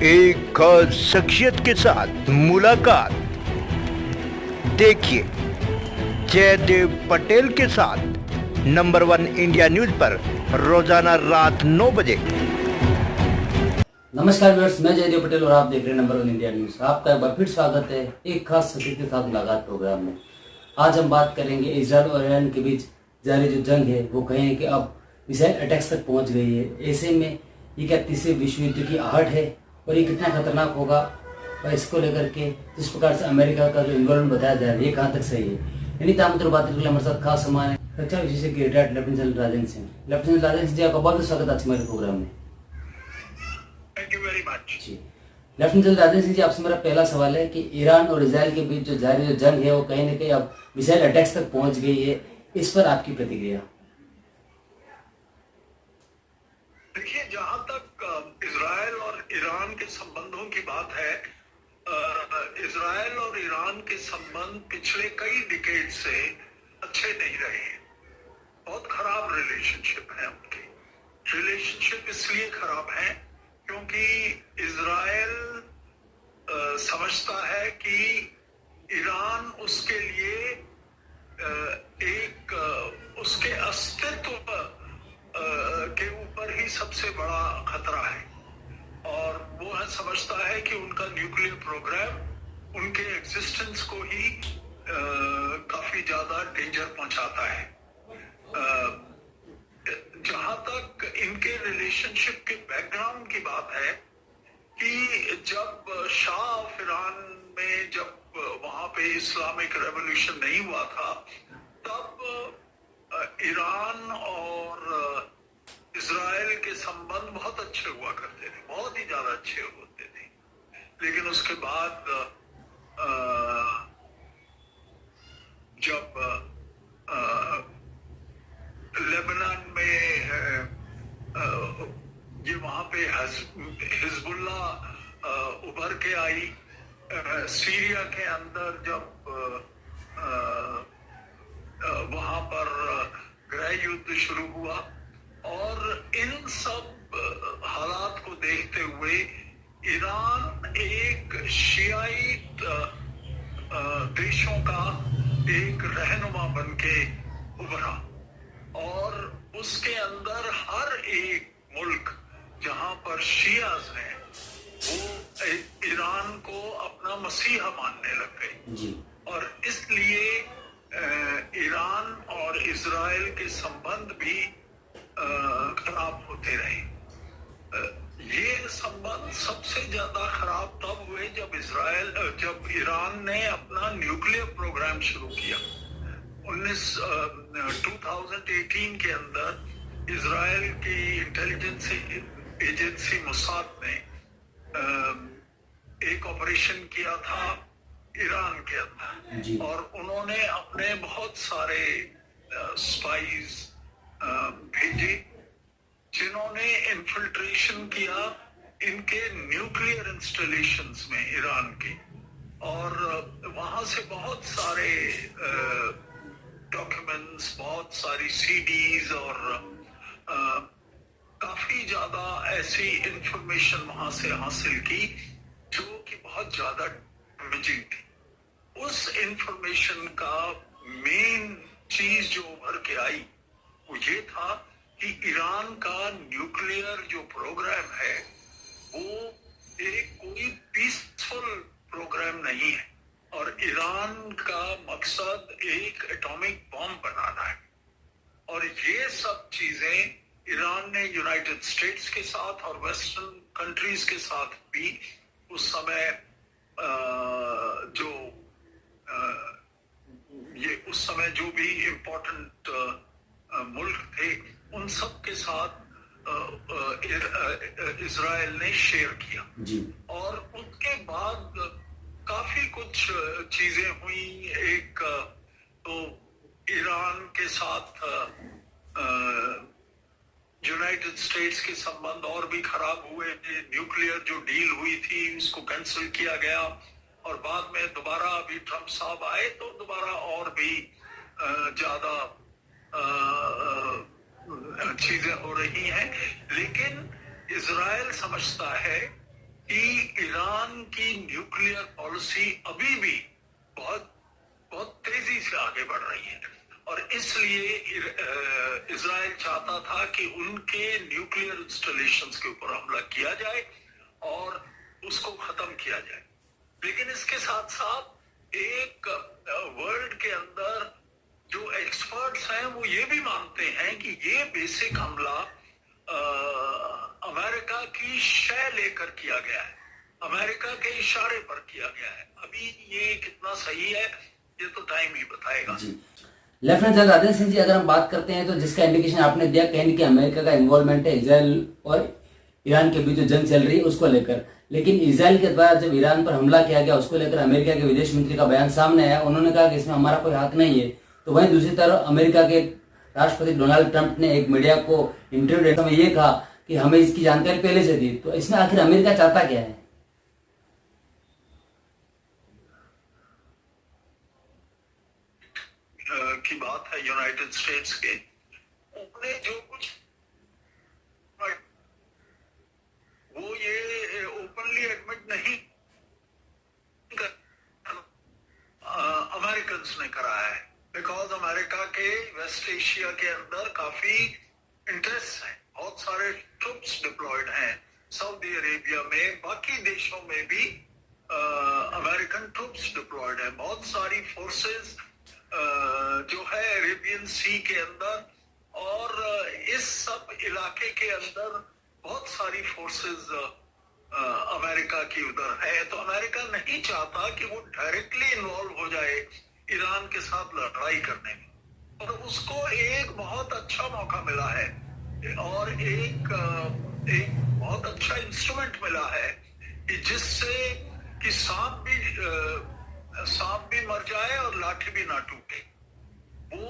एक खास शख्सियत के साथ मुलाकात। देखिए जयदेव पटेल के साथ नंबर 1 इंडिया न्यूज पर रोजाना रात 9 बजे। नमस्कार व्यूअर्स, मैं जयदेव पटेल और आप देख रहे हैं नंबर 1 इंडिया न्यूज। आपका एक बार फिर स्वागत है एक खास शख्सियत के साथ मुलाकात प्रोग्राम में। आज हम बात करेंगे इजराइल और ईरान के बीच जारी जो जंग है वो कहें कि अब मिसाइल अटैक्स तक पहुंच गई है। ऐसे में ये क्या तीसरे विश्व युद्ध की आहट है और ये कितना खतरनाक होगा, और इसको लेकर के जिस प्रकार से अमेरिका का जो इन्वॉल्वमेंट बताया जा रहा है ये कहाँ तक सही है। इन्हीं तमाम बातें के लिए हमारे साथ खास सामान है रक्षा विशेषज्ञ retired lieutenant general Rajan Singh. Lieutenant Rajan Singh ji, आपका बहुत बहुत स्वागत है आज हमारे प्रोग्राम में। Thank you very much. जी, लेफ्टिनेंट जनरल राजन सिंह जी, आपसे मेरा पहला सवाल है कि ईरान और इजराइल के बीच जो जारी जो जंग है वो कहीं न कहीं अब मिसाइल अटैक्स तक पहुंच गई है, इस पर आपकी प्रतिक्रिया। देखिए, जहां तक इजराइल और ईरान के संबंधों की बात है, इजराइल और ईरान के संबंध पिछले कई डिकेड से अच्छे नहीं रहे हैं। बहुत खराब रिलेशनशिप है उनकी। रिलेशनशिप इसलिए खराब है क्योंकि इजराइल समझता है कि ईरान उसके लिए उसके अस्तित्व के ऊपर ही सबसे बड़ा खतरा है, और वो समझता है कि उनका न्यूक्लियर प्रोग्राम उनके एग्जिस्टेंस को ही काफी ज्यादा डेंजर पहुंचाता है। जहां तक इनके रिलेशनशिप के बैकग्राउंड की बात है कि जब शाह ऑफ ईरान में जब वहां पे इस्लामिक रेवोल्यूशन नहीं हुआ था, तब ईरान और इजराइल के संबंध बहुत अच्छे हुआ करते थे, बहुत ही ज्यादा अच्छे होते थे। लेकिन उसके बाद जब लेबनान में ये वहां पे हिजबुल्ला उभर के आई, सीरिया के अंदर जब वहां पर गृह युद्ध शुरू हुआ, और इन सब हालात को देखते हुए ईरान एक शियाईत देशों का एक रहनुमा बनके उभरा, और उसके अंदर हर एक मुल्क जहां पर शियाज हैं वो ईरान को अपना मसीहा मानने लग गए, और इसलिए ईरान और इजराइल के संबंध भी खराब होते रहे। ये संबंध सबसे ज्यादा खराब तब हुए जब ईरान ने अपना न्यूक्लियर प्रोग्राम शुरू किया। 2018 के अंदर इजराइल की इंटेलिजेंस एजेंसी मुसाद ने एक ऑपरेशन किया था ईरान के अंदर, और उन्होंने अपने बहुत सारे स्पाइज भेजे जिन्होंने इन्फिल्ट्रेशन किया इनके न्यूक्लियर इंस्टॉलेशंस में ईरान के, और वहां से बहुत सारे डॉक्यूमेंट्स, बहुत सारी सीडीज और काफी ज्यादा ऐसी इंफॉर्मेशन वहां से हासिल की जो कि बहुत ज्यादा डैमेजिंग थी। उस इंफॉर्मेशन का मेन चीज जो उभर के आई वो ये था कि ईरान का न्यूक्लियर जो प्रोग्राम है वो एक कोई पीसफुल प्रोग्राम नहीं है, और ईरान का मकसद एक एटॉमिक बॉम्ब बनाना है। और ये सब चीजें ईरान ने यूनाइटेड स्टेट्स के साथ और वेस्टर्न कंट्रीज के साथ भी उस समय उस समय जो भी इम्पोर्टेंट मुल्क थे उन सब के साथ इजराइल ने शेयर किया जी। और उसके बाद काफी कुछ चीजें हुई। एक तो ईरान के साथ यूनाइटेड स्टेट्स के संबंध और भी खराब हुए। न्यूक्लियर जो डील हुई थी उसको कैंसिल किया गया, और बाद में दोबारा अभी ट्रम्प साहब आए तो दोबारा और भी ज्यादा चीजें हो रही हैं। लेकिन इजराइल समझता है कि ईरान की न्यूक्लियर पॉलिसी अभी भी बहुत बहुत तेजी से आगे बढ़ रही है और इसलिए इजराइल चाहता था कि उनके न्यूक्लियर इंस्टॉलेशंस के ऊपर हमला किया जाए और उसको खत्म किया जाए। लेकिन इसके साथ साथ एक वर्ल्ड के अंदर जो एक्सपर्ट्स हैं वो ये भी मानते हैं कि ये बेसिक हमला अमेरिका की शय लेकर किया गया है, अमेरिका के इशारे पर किया गया है। अभी ये कितना सही है ये तो टाइम ही बताएगा। लेफ्टिनेंट जनरल राजेंद्र सिंह जी, अगर हम बात करते हैं तो जिसका इंडिकेशन आपने दिया कहीं कि अमेरिका का इन्वॉल्वमेंट है इजराइल और ईरान के बीच जो जंग चल रही है उसको लेकर, लेकिन इजराइल के द्वारा जब ईरान पर हमला किया गया उसको लेकर अमेरिका के विदेश मंत्री का बयान सामने आया, उन्होंने कहा कि इसमें हमारा कोई हाथ नहीं है। तो वहीं दूसरी तरफ अमेरिका के राष्ट्रपति डोनाल्ड ट्रंप ने एक मीडिया को इंटरव्यू देते हुए ये कहा कि हमें इसकी जानकारी पहले से थी। तो इसमें आखिर अमेरिका चाहता क्या है? की बात है यूनाइटेड स्टेट्स के, उन्होंने जो कुछ वो ये ओपनली एडमिट नहीं कर अमेरिकन ने करा है, बिकॉज अमेरिका के वेस्ट एशिया के अंदर काफी इंटरेस्ट है, बहुत सारे ट्रूप्स डिप्लॉयड हैं सऊदी अरेबिया में, बाकी देशों में भी अमेरिकन ट्रूप्स डिप्लॉयड है, बहुत सारी फोर्सेस जो है अरेबियन सी के अंदर और इस सब इलाके के अंदर बहुत सारी फोर्सेस अमेरिका की उधर है। तो अमेरिका नहीं चाहता कि वो डायरेक्टली इन्वॉल्व हो जाए ईरान के साथ लड़ाई करने में, और उसको एक बहुत अच्छा मौका मिला है और एक बहुत अच्छा इंस्ट्रूमेंट मिला है कि जिससे कि सांप भी मर जाए और लाठी भी ना टूटे। वो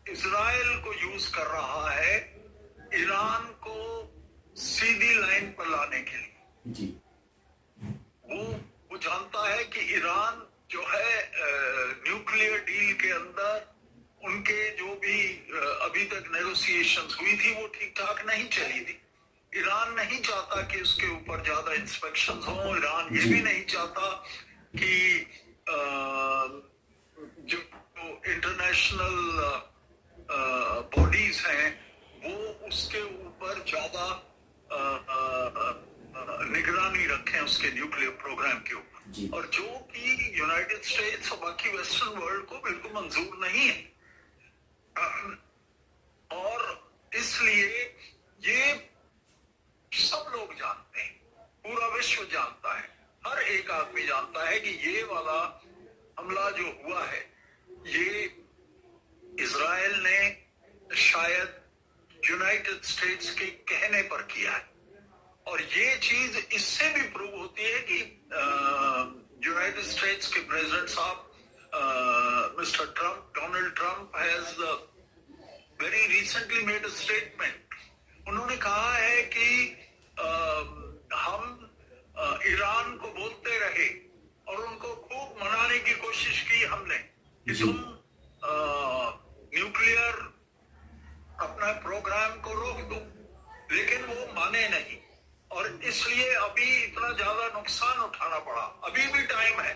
इजराइल को यूज कर रहा है ईरान को सीधी लाइन पर लाने के लिए जी। वो जानता है कि ईरान जो है न्यूक्लियर डील के अंदर उनके जो भी अभी तक नेगोशिएशंस हुई थी वो ठीक ठाक नहीं चली थी। ईरान नहीं चाहता कि उसके ऊपर ज्यादा इंस्पेक्शंस हो, ईरान ये भी नहीं चाहता कि जो इंटरनेशनल बॉडीज हैं वो उसके ऊपर ज्यादा निगरानी रखें उसके न्यूक्लियर प्रोग्राम के ऊपर, और जो कि यूनाइटेड स्टेट्स और बाकी वेस्टर्न वर्ल्ड को बिल्कुल मंजूर नहीं है। और इसलिए ये सब लोग जानते हैं, पूरा विश्व जानता है, हर एक आदमी जानता है कि ये वाला हमला जो हुआ है ये इजराइल ने शायद यूनाइटेड स्टेट्स के कहने पर किया है, और ये चीज इससे भी प्रूव होती है कि यूनाइटेड स्टेट्स के प्रेसिडेंट साहब mister Trump, Donald Trump has very recently made a statement. उन्होंने कहा है कि हम ईरान को बोलते रहे और उनको खूब मनाने की कोशिश की हमने कि तुम न्यूक्लियर अपना प्रोग्राम को रोक दो, लेकिन वो माने नहीं और इसलिए अभी इतना ज्यादा नुकसान उठाना पड़ा। अभी भी टाइम है,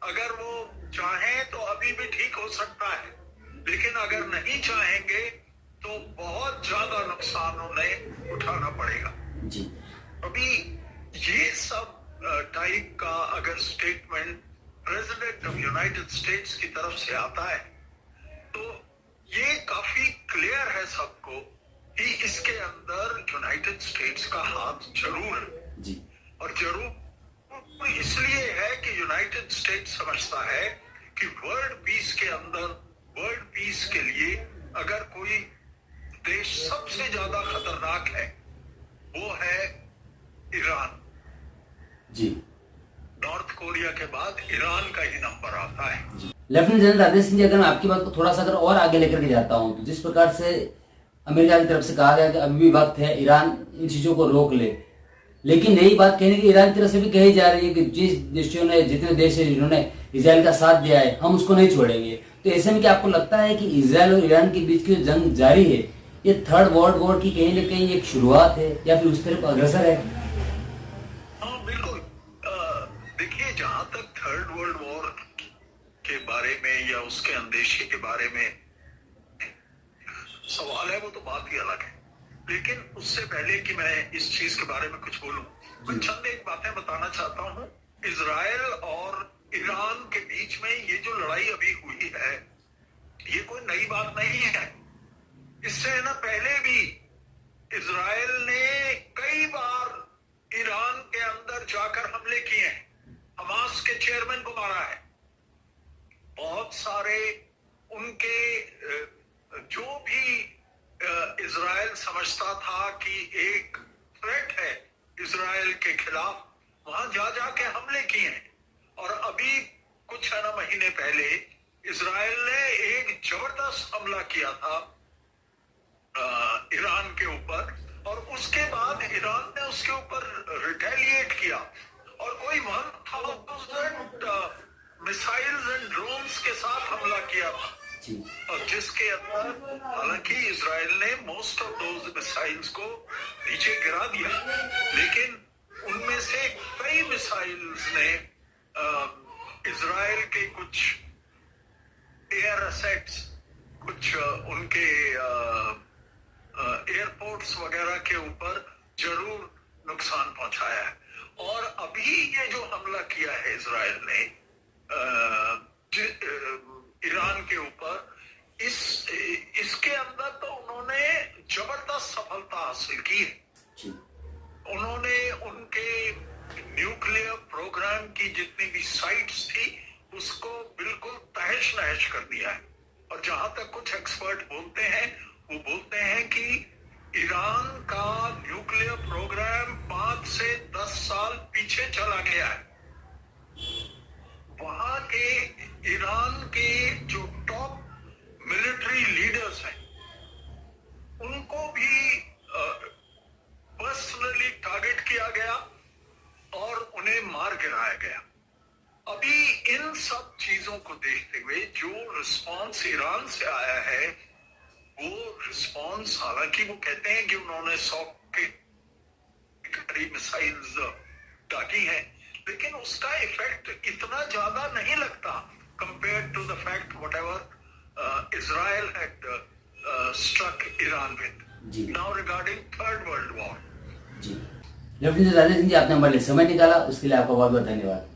अगर वो चाहें तो अभी भी ठीक हो सकता है, लेकिन अगर नहीं चाहेंगे तो बहुत ज्यादा नुकसान उन्हें उठाना पड़ेगा जी। अभी ये सब टाइप का अगर statement president of United states की तरफ से आता है तो ये काफी क्लियर है सबको कि इसके अंदर यूनाइटेड स्टेट्स का हाथ जरूर है जी। और जरूर इसलिए है कि यूनाइटेड स्टेट्स समझता है कि वर्ल्ड पीस के अंदर, वर्ल्ड पीस के लिए अगर कोई देश सबसे ज्यादा खतरनाक है वो है ईरान जी। नॉर्थ कोरिया के बाद ईरान का ही नंबर आता है। लेफ्टिनेंट जनरल राजेश सिंह जी, अगर मैं आपकी बात को थोड़ा सा अगर और आगे लेकर के जाता हूं तो जिस प्रकार से अमेरिका की तरफ से कहा गया कि अभी भी वक्त है ईरान इन चीजों को रोक ले, लेकिन यही बात कहने की ईरान की तरफ से भी कही जा रही है कि जिस देशों ने, जितने देश है जिन्होंने इजराइल का साथ दिया है हम उसको नहीं छोड़ेंगे। तो ऐसे में क्या आपको लगता है कि इजराइल और ईरान के बीच की जो जंग जारी है ये थर्ड वर्ल्ड वॉर की कहीं ना कहीं एक शुरुआत है या फिर उस तरफ अग्रसर है? वर्ल्ड वॉर के बारे में या उसके अंदेशे के बारे में सवाल है, वो तो बात ही अलग है। लेकिन उससे पहले कि मैं इस चीज के बारे में कुछ बोलूं, मैं चंद एक बातें बताना चाहता हूं। इजराइल और ईरान के बीच में ये जो लड़ाई अभी हुई है, ये कोई नई बात नहीं है। इससे ना पहले भी इजराइल ने कई बार ईरान के अंदर जाकर हमले किए हैं, हमास के चेयरमैन को मारा है। बहुत सारे उनके जो भी इजराइल समझता था कि एक थ्रेट है इजराइल के खिलाफ, वहां जा जाके हमले किए हैं। और अभी कुछ है ना महीने पहले इजराइल ने एक जबरदस्त हमला किया था ईरान के ऊपर, और उसके बाद ईरान ने उसके ऊपर रिटेलिएट किया और कोई 1000 मिसाइल्स एंड ड्रोन्स के साथ हमला किया था, और जिसके अंदर हालांकि इजराइल ने मोस्ट ऑफ दोज मिसाइल्स को नीचे गिरा दिया, लेकिन उनमें से कई मिसाइल्स ने इजराइल के कुछ एयर असेट्स, कुछ उनके एयरपोर्ट्स वगैरह के ऊपर जरूर नुकसान पहुंचाया है। और अभी ये जो हमला किया है इजराइल ने ईरान के ऊपर, इसके अंदर तो उन्होंने जबरदस्त सफलता हासिल की है। उन्होंने उनके न्यूक्लियर प्रोग्राम की जितनी भी साइट्स थी उसको बिल्कुल तहश नहश कर दिया है। और जहां तक कुछ एक्सपर्ट बोलते हैं, वो बोलते हैं कि ईरान का न्यूक्लियर प्रोग्राम 5 से 10 साल पीछे चला गया है। वहां के ईरान के जो टॉप मिलिट्री लीडर्स हैं, उनको भी पर्सनली टारगेट किया गया और उन्हें मार गिराया गया। अभी इन सब चीजों को देखते हुए जो रिस्पांस ईरान से आया है, वो रिस्पांस, हालांकि वो कहते हैं कि उन्होंने 100 के करीब मिसाइल्स दागी हैं, लेकिन उसका इफेक्ट इतना ज्यादा नहीं लगता compare to the fact whatever Israel had struck Iran with. Now regarding third world war. जी, लेफ्टिनेंट राजेश सिंह जी, आपने हमारे लिए समय निकाला, उसके लिए आपका बहुत बहुत धन्यवाद।